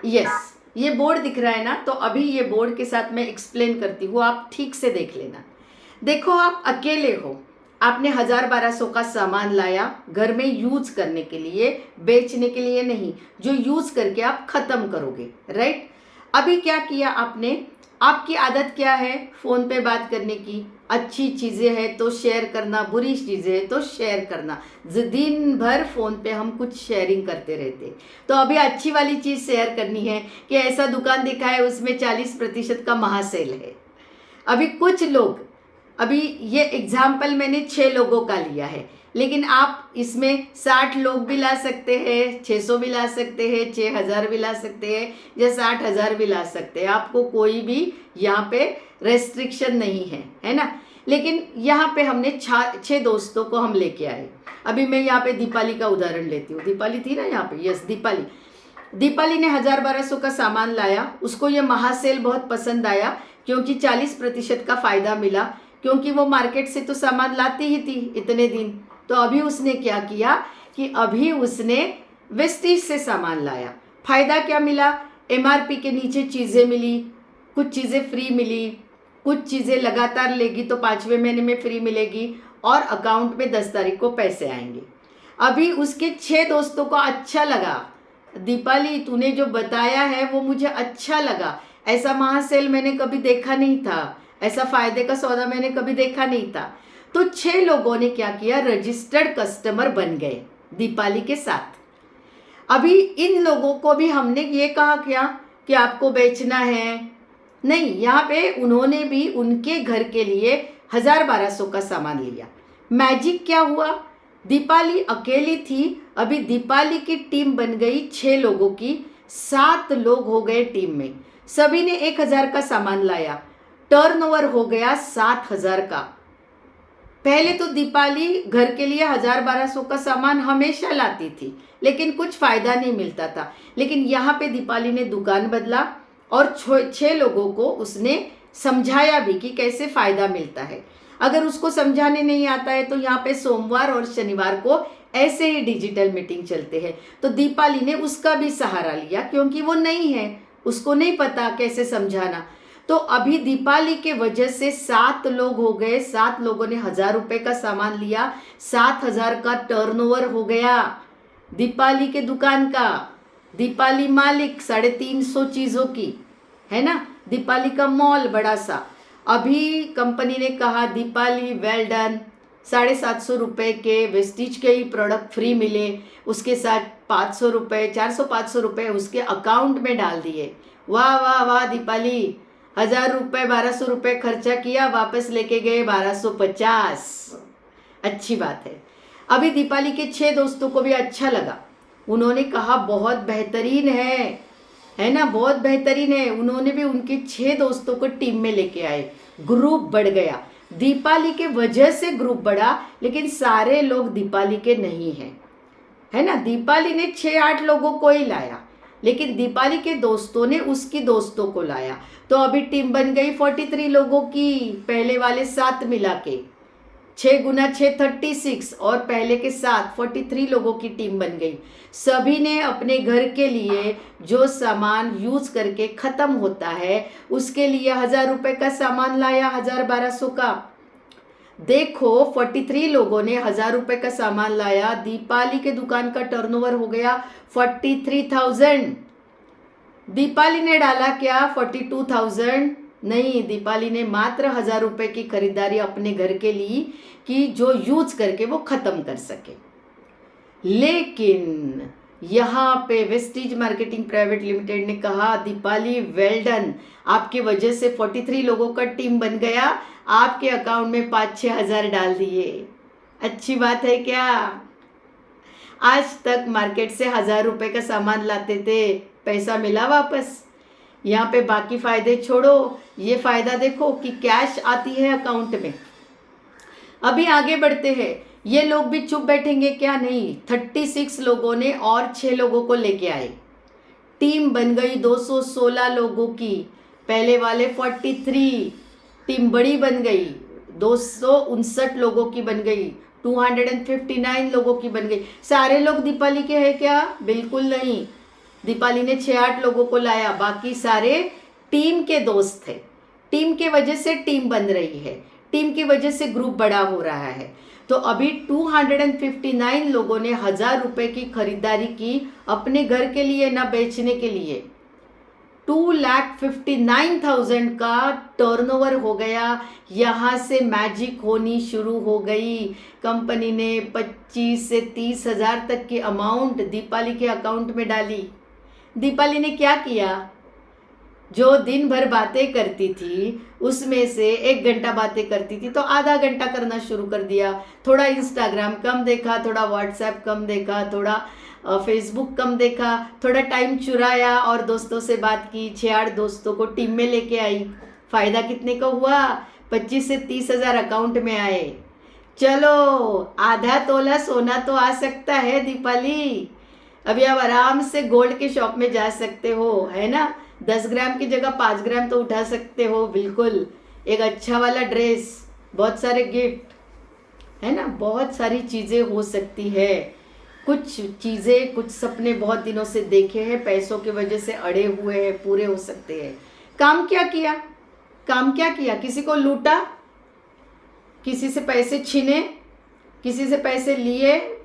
यस, ये बोर्ड दिख रहा है ना। तो अभी ये बोर्ड के साथ मैं एक्सप्लेन करती हूँ, आप ठीक से देख लेना। देखो, आप अकेले हो, आपने 1200 का सामान लाया घर में यूज़ करने के लिए, बेचने के लिए नहीं, जो यूज़ करके आप ख़त्म करोगे, राइट। अभी क्या किया आपने, आपकी आदत क्या है फ़ोन पे बात करने की? अच्छी चीज़ें हैं तो शेयर करना, बुरी चीज़ें हैं तो शेयर करना। दिन भर फ़ोन पे हम कुछ शेयरिंग करते रहते। तो अभी अच्छी वाली चीज़ शेयर करनी है कि ऐसा दुकान दिखा है उसमें 40% का महासेल है। अभी कुछ लोग, अभी ये एग्जाम्पल मैंने 6 लोगों का लिया है, लेकिन आप इसमें 60 लोग भी ला सकते हैं, 600 भी ला सकते हैं, 6000 भी ला सकते हैं, या 60,000 भी ला सकते हैं। आपको कोई भी यहाँ पे रेस्ट्रिक्शन नहीं है ना। लेकिन यहाँ पे हमने 6 दोस्तों को हम लेके आए। अभी मैं यहाँ पे दीपाली का उदाहरण लेती हूँ। दीपाली थी ना यहाँ पे, यस दीपाली ने 1000-1200 का सामान लाया। उसको ये महासेल बहुत पसंद आया क्योंकि 40% का फ़ायदा मिला, क्योंकि वो मार्केट से तो सामान लाती ही थी इतने दिन। तो अभी उसने क्या किया कि अभी उसने वेस्टीज से सामान लाया। फ़ायदा क्या मिला? MRP के नीचे चीज़ें मिली, कुछ चीज़ें फ्री मिली, कुछ चीज़ें लगातार लेगी तो 5वें महीने में फ्री मिलेगी, और अकाउंट में 10 तारीख को पैसे आएंगे। अभी उसके 6 दोस्तों को अच्छा लगा, दीपाली तूने जो बताया है वो मुझे अच्छा लगा, ऐसा महासेल मैंने कभी देखा नहीं था, ऐसा फ़ायदे का सौदा मैंने कभी देखा नहीं था। तो 6 लोगों ने क्या किया, रजिस्टर्ड कस्टमर बन गए दीपाली के साथ। अभी इन लोगों को भी हमने ये कहा क्या कि आपको बेचना है? नहीं, यहाँ पे उन्होंने भी उनके घर के लिए 1000-1200 का सामान लिया। मैजिक क्या हुआ? दीपाली अकेली थी, अभी दीपाली की टीम बन गई 6 लोगों की, 7 लोग हो गए टीम में। सभी ने 1000 का सामान लाया, टर्नओवर हो गया 7000 का। पहले तो दीपाली घर के लिए 1000-1200 का सामान हमेशा लाती थी, लेकिन कुछ फ़ायदा नहीं मिलता था। लेकिन यहाँ पे दीपाली ने दुकान बदला और 6 लोगों को उसने समझाया भी कि कैसे फ़ायदा मिलता है। अगर उसको समझाने नहीं आता है तो यहाँ पे सोमवार और शनिवार को ऐसे ही डिजिटल मीटिंग चलते हैं। तो दीपाली ने उसका भी सहारा लिया, क्योंकि वो नहीं है, उसको नहीं पता कैसे समझाना। तो अभी दीपाली के वजह से 7 लोग हो गए, 7 लोगों ने 1000 रुपये का सामान लिया, 7000 का टर्नओवर हो गया दीपाली के दुकान का। दीपाली मालिक 350 चीज़ों की है ना, दीपाली का मॉल बड़ा सा। अभी कंपनी ने कहा दीपाली वेल डन, 750 रुपये के वेस्टीज के ही प्रोडक्ट फ्री मिले, उसके साथ 500 रुपये, 400-500 रुपये उसके अकाउंट में डाल दिए। वाह वाह वाह दीपाली, 1000 रुपये 1200 रुपये खर्चा किया, वापस लेके गए 1250। अच्छी बात है। अभी दीपाली के 6 दोस्तों को भी अच्छा लगा, उन्होंने कहा बहुत बेहतरीन है ना, बहुत बेहतरीन है। उन्होंने भी उनके 6 दोस्तों को टीम में लेके आए, ग्रुप बढ़ गया। दीपाली के वजह से ग्रुप बढ़ा, लेकिन सारे लोग दीपाली के नहीं हैं, है ना। दीपाली ने 6-8 लोगों को ही लाया, लेकिन दीपाली के दोस्तों ने उसकी दोस्तों को लाया। तो अभी टीम बन गई 43 लोगों की, पहले वाले 7 मिला के 6 गुना 6 36, और पहले के 7 43 लोगों की टीम बन गई। सभी ने अपने घर के लिए जो सामान यूज करके ख़त्म होता है उसके लिए 1000 रुपये का सामान लाया, 1000-1200 का। देखो 43 लोगों ने 1000 रुपये का सामान लाया, दीपाली के दुकान का टर्नओवर हो गया 43,000। दीपाली ने डाला क्या 42,000? नहीं, दीपाली ने मात्र 1000 रुपये की खरीदारी अपने घर के लिए कि जो यूज करके वो ख़त्म कर सके। लेकिन यहाँ पे वेस्टीज मार्केटिंग प्राइवेट लिमिटेड ने कहा दीपाली वेल डन, आपके वजह से 43 लोगों का टीम बन गया, आपके अकाउंट में 5-6 हज़ार डाल दिए। अच्छी बात है क्या? आज तक मार्केट से 1000 रुपये का सामान लाते थे, पैसा मिला वापस। यहाँ पे बाकी फ़ायदे छोड़ो, ये फ़ायदा देखो कि कैश आती है अकाउंट में। अभी आगे बढ़ते हैं। ये लोग भी चुप बैठेंगे क्या? नहीं, 36 लोगों ने और 6 लोगों को लेके आए, टीम बन गई 216 लोगों की। पहले वाले 43, टीम बड़ी बन गई, 259 लोगों की बन गई, 259 लोगों की बन गई। सारे लोग दीपाली के हैं क्या? बिल्कुल नहीं। दीपाली ने 6-8 लोगों को लाया, बाकी सारे टीम के दोस्त थे। टीम के वजह से टीम बन रही है, टीम की वजह से ग्रुप बड़ा हो रहा है। तो अभी 259 लोगों ने 1000 रुपये की खरीदारी की अपने घर के लिए, ना बेचने के लिए। 2,59,000 का टर्नओवर हो गया। यहाँ से मैजिक होनी शुरू हो गई। कंपनी ने 25 से 30,000 तक की अमाउंट दीपाली के अकाउंट में डाली। दीपाली ने क्या किया, जो दिन भर बातें करती थी उसमें से 1 घंटा बातें करती थी तो आधा घंटा करना शुरू कर दिया। थोड़ा इंस्टाग्राम कम देखा, थोड़ा व्हाट्सएप कम देखा, थोड़ा फेसबुक कम देखा, थोड़ा टाइम चुराया और दोस्तों से बात की। 6-8 दोस्तों को टीम में लेके आई। फ़ायदा कितने का हुआ, 25 से 30,000 अकाउंट में आए। चलो आधा तोला सोना तो आ सकता है दीपाली। अभी आप आराम से गोल्ड के शॉप में जा सकते हो, है ना। 10 ग्राम की जगह 5 ग्राम तो उठा सकते हो, बिल्कुल। एक अच्छा वाला ड्रेस, बहुत सारे गिफ्ट, है ना, बहुत सारी चीज़ें हो सकती है। कुछ चीज़ें, कुछ सपने बहुत दिनों से देखे हैं, पैसों की वजह से अड़े हुए हैं, पूरे हो सकते हैं। काम क्या किया, काम क्या किया, किसी को लूटा, किसी से पैसे छीने, किसी से पैसे लिए,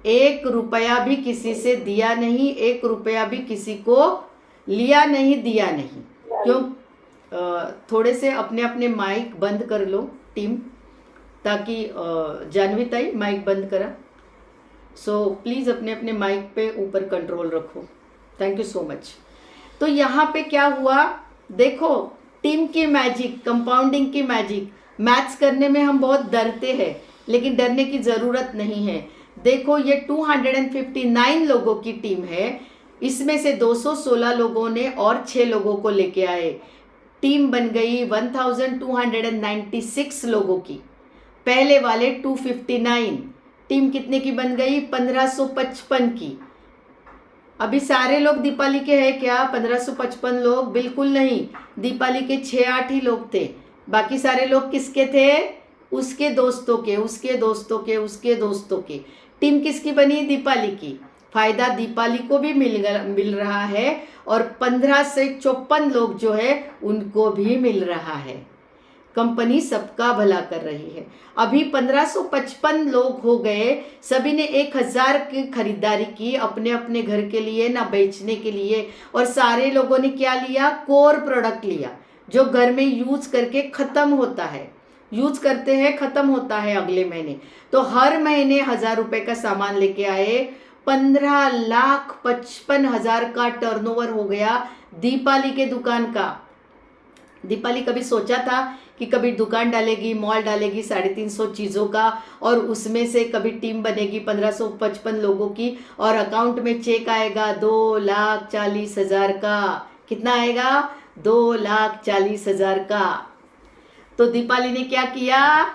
1 रुपया भी किसी से दिया नहीं, 1 रुपया भी किसी को लिया नहीं, दिया नहीं। क्यों? थोड़े से अपने अपने माइक बंद कर लो टीम, ताकि जानवी ताई माइक बंद करा। सो प्लीज़ अपने अपने माइक पे ऊपर कंट्रोल रखो। Thank you so much. तो यहाँ पे क्या हुआ, देखो टीम की मैजिक, कंपाउंडिंग की मैजिक। मैथ्स करने में हम बहुत डरते हैं, लेकिन डरने की ज़रूरत नहीं है। देखो ये 259 लोगों की टीम है, इसमें से 216 लोगों ने और 6 लोगों को लेके आए। टीम बन गई 1296 लोगों की। पहले वाले 259, टीम कितने की बन गई, 1555 की। अभी सारे लोग दीपाली के हैं क्या, 1555 लोग? बिल्कुल नहीं, दीपाली के 6-8 ही लोग थे। बाकी सारे लोग किसके थे, उसके दोस्तों के, उसके दोस्तों के, उसके दोस्तों के। टीम किसकी बनी, दीपाली की। फायदा दीपाली को भी मिल रहा है और 15 से 54 लोग जो है उनको भी मिल रहा है। कंपनी सबका भला कर रही है। अभी 1555 लोग हो गए, सभी ने 1000 की खरीदारी की अपने अपने घर के लिए, ना बेचने के लिए। और सारे लोगों ने क्या लिया, कोर प्रोडक्ट लिया, जो घर में यूज करके ख़त्म होता है, यूज करते हैं ख़त्म होता है अगले महीने। तो हर महीने 1000 रुपये का सामान लेके आए। 15,55,000 का टर्नओवर हो गया दीपाली के दुकान का। दीपाली कभी सोचा था कि कभी दुकान डालेगी, मॉल डालेगी 350 चीज़ों का, और उसमें से कभी टीम बनेगी 1555 लोगों की, और अकाउंट में चेक आएगा 2,40,000 का। कितना आएगा, 2,40,000 का। तो दीपाली ने क्या किया,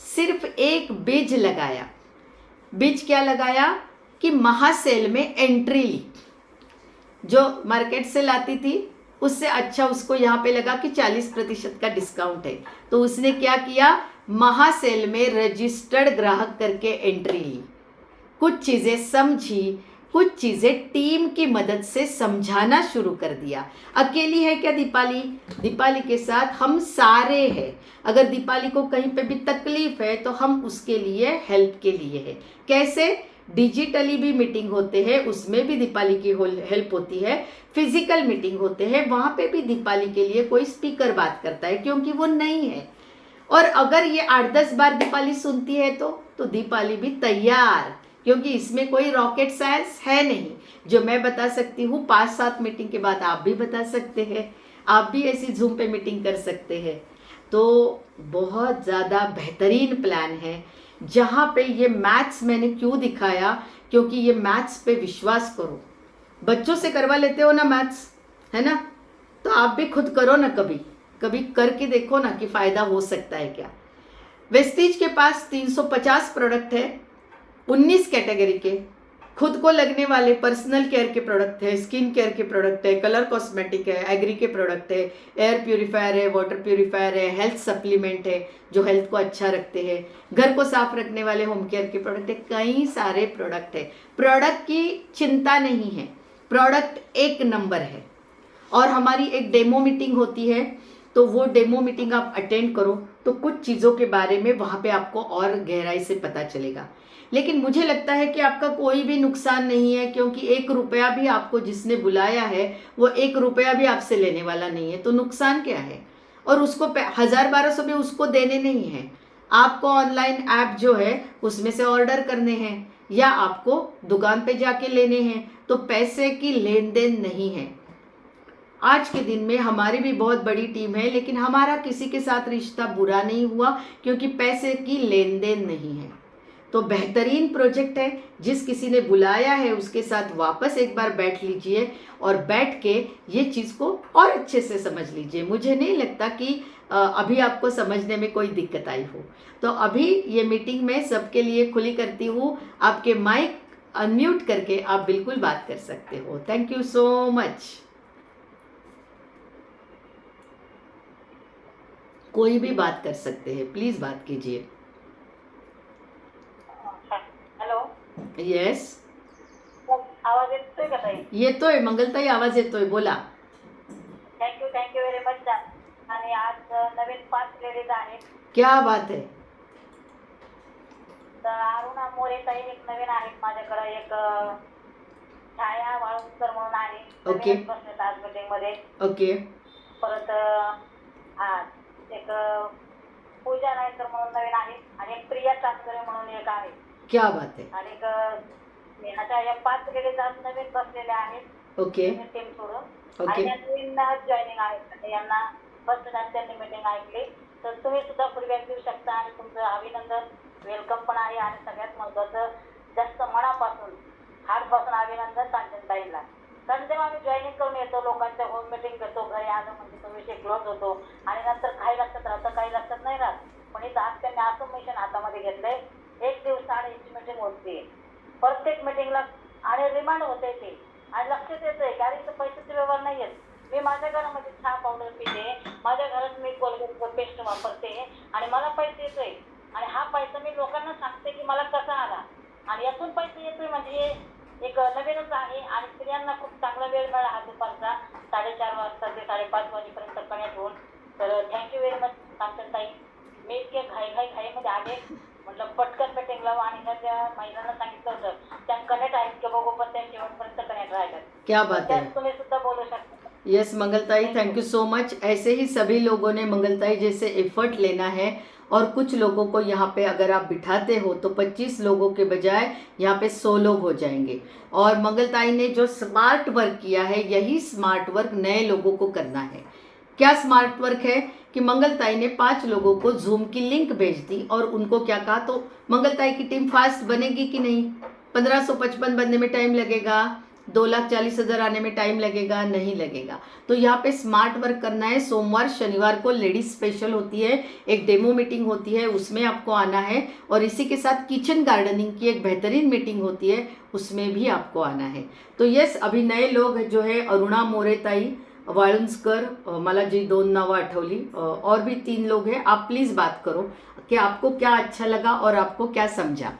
सिर्फ एक बीज लगाया। बीज क्या लगाया कि महासेल में एंट्री ली। जो मार्केट से लाती थी उससे अच्छा उसको यहाँ पे लगा कि 40% का डिस्काउंट है, तो उसने क्या किया, महासेल में रजिस्टर्ड ग्राहक करके एंट्री ली। कुछ चीज़ें समझी, कुछ चीज़ें टीम की मदद से समझाना शुरू कर दिया। अकेली है क्या दीपाली, दीपाली के साथ हम सारे हैं। अगर दीपाली को कहीं पे भी तकलीफ है तो हम उसके लिए, हेल्प के लिए है। कैसे, डिजिटली भी मीटिंग होते हैं, उसमें भी दीपाली की हेल्प होती है। फिजिकल मीटिंग होते हैं, वहाँ पे भी दीपाली के लिए कोई स्पीकर बात करता है, क्योंकि वो नहीं है। और अगर ये 8-10 बार दीपाली सुनती है तो दीपाली भी तैयार, क्योंकि इसमें कोई रॉकेट साइंस है नहीं। जो मैं बता सकती हूँ 5-7 मीटिंग के बाद आप भी बता सकते हैं, आप भी ऐसी जूम पे मीटिंग कर सकते हैं। तो बहुत ज़्यादा बेहतरीन प्लान है। जहाँ पे ये मैथ्स मैंने क्यों दिखाया, क्योंकि ये मैथ्स पे विश्वास करो। बच्चों से करवा लेते हो ना मैथ्स, है ना, तो आप भी खुद करो ना, कभी कभी करके देखो ना कि फ़ायदा हो सकता है क्या। वेस्टीज के पास 350 प्रोडक्ट है, 19 कैटेगरी के। खुद को लगने वाले पर्सनल केयर के प्रोडक्ट है, स्किन केयर के प्रोडक्ट है, कलर कॉस्मेटिक है, एग्री के प्रोडक्ट है, एयर प्यूरीफायर है, वाटर प्यूरीफायर है, हेल्थ सप्लीमेंट है जो हेल्थ को अच्छा रखते हैं, घर को साफ रखने वाले होम केयर के प्रोडक्ट है। कई सारे प्रोडक्ट है, प्रोडक्ट की चिंता नहीं है, प्रोडक्ट एक नंबर है। और हमारी एक डेमो मीटिंग होती है, तो वो डेमो मीटिंग आप अटेंड करो तो कुछ चीज़ों के बारे में वहाँ पे आपको और गहराई से पता चलेगा। लेकिन मुझे लगता है कि आपका कोई भी नुकसान नहीं है, क्योंकि 1 रुपया भी आपको जिसने बुलाया है वो 1 रुपया भी आपसे लेने वाला नहीं है, तो नुकसान क्या है। और उसको 1000-1200 भी उसको देने नहीं है। आपको ऑनलाइन ऐप जो है उसमें से ऑर्डर करने हैं या आपको दुकान पे जाके लेने हैं, तो पैसे की लेन देन नहीं है। आज के दिन में हमारी भी बहुत बड़ी टीम है, लेकिन हमारा किसी के साथ रिश्ता बुरा नहीं हुआ, क्योंकि पैसे की लेन देन नहीं है। तो बेहतरीन प्रोजेक्ट है, जिस किसी ने बुलाया है उसके साथ वापस एक बार बैठ लीजिए और बैठ के ये चीज़ को और अच्छे से समझ लीजिए। मुझे नहीं लगता कि अभी आपको समझने में कोई दिक्कत आई हो। तो अभी ये मीटिंग मैं सबके लिए खुली करती हूँ। आपके माइक अनम्यूट करके आप बिल्कुल बात कर सकते हो। Thank you so much. कोई भी बात कर सकते हैं, प्लीज बात कीजिए। हॅलो, येस, आवाज येतोय का ताई? येतोय मंगलताई, आवाज येतोय, बोला। Thank you very much. आणि आज नवीन 5 लेडीज आहेत. क्या बात है। तर अरुणा मोरे ताई एक नवीन आहेत माझ्याकडे. एक छाया वाळुंजकर म्हणून आहे. ओके. नवीनच बसलेत आज मीटिंग मध्ये. ओके परत एक पूजा नायकर म्हणून नवीन आहे आणि एक प्रिया चांदरे म्हणून एक आहे. क्या बात है। आणि एक आता या 5 लेडीज आज नवीन बसलेल्या आहेत. ओके टीम सोडून. ओके. आणि या नवीन जॉईनिंग आहेत. यांना फर्स्ट टाइम त्यांनी मीटिंग ऐकली, तर तुम्ही सुद्धा फीडबॅक देऊ शकता आणि तुमचं अभिनंदन, वेलकम पण आहे. आणि सगळ्यात महत्त्वाचं जास्त मनापासून हार्टपासून अभिनंदन कांचनताईला. कारण जेव्हा आम्ही जॉईनिंग करून येतो, लोकांच्या होम मीटिंग करतो, घरी आलं म्हणजे तो विषय क्लोज होतो आणि नंतर काही लक्षात राहतं, काही लक्षात नाही राहत. पण इथं आज त्यांनी असं मिशन हातामध्ये घेतलंय. 1 दिवसाआड याची मीटिंग होते प्रत्येक मीटिंगला आणि रिमाइंड होते ते आणि लक्षात येतंय की अरे इथं पैशाचे व्यवहार नाही आहेत. मी माझ्या घरामध्ये चहा पावडर पिते, माझ्या घरात मी कोलगेट पेस्ट वापरते आणि मला पैसे येतोय आणि हा पैसा मी लोकांना सांगते की मला कसा आला आणि यातून पैसे येतोय म्हणजे एक नवीनच आहे. आणि स्त्रियांना खूप चांगला वेळ मिळाला हा दुपारचा 4:30 वाजता ते 5:30 वाजेपर्यंत कनेक्ट होऊन. तर थँक्यू व्हेरी मच कांचनताई. मी इतके घाईमध्ये आले, म्हटलं पटकन मीटिंग लावा आणि त्या महिलांना सांगितलं होतं त्या कनेक्ट आहेत की बघू, पण त्या शेवटपर्यंत कनेक्ट राहिल्यात. क्या बात है। तुम्ही सुद्धा बोलू शकता. यस मंगलताई, थैंक यू सो मच। ऐसे ही सभी लोगों ने मंगलताई जैसे एफर्ट लेना है, और कुछ लोगों को यहाँ पे अगर आप बिठाते हो तो 25 लोगों के बजाय यहाँ पे 100 लोग हो जाएंगे। और मंगलताई ने जो स्मार्ट वर्क किया है, यही स्मार्ट वर्क नए लोगों को करना है। क्या स्मार्ट वर्क है कि मंगलताई ने 5 लोगों को जूम की लिंक भेज दी और उनको क्या कहा, तो मंगलताई की टीम फास्ट बनेगी कि नहीं। 1555 बनने में टाइम लगेगा, 2,40,000 आने में टाइम लगेगा, नहीं लगेगा। तो यहाँ पे स्मार्ट वर्क करना है। सोमवार शनिवार को लेडीज स्पेशल होती है, एक डेमो मीटिंग होती है, उसमें आपको आना है। और इसी के साथ किचन गार्डनिंग की एक बेहतरीन मीटिंग होती है, उसमें भी आपको आना है। तो यस, अभी नए लोग जो है अरुणा मोरेताई, वाळुंजकर, मला जी 2 नावं आठवली, और भी 3 लोग हैं। आप प्लीज़ बात करो कि आपको क्या अच्छा लगा और आपको क्या समझा।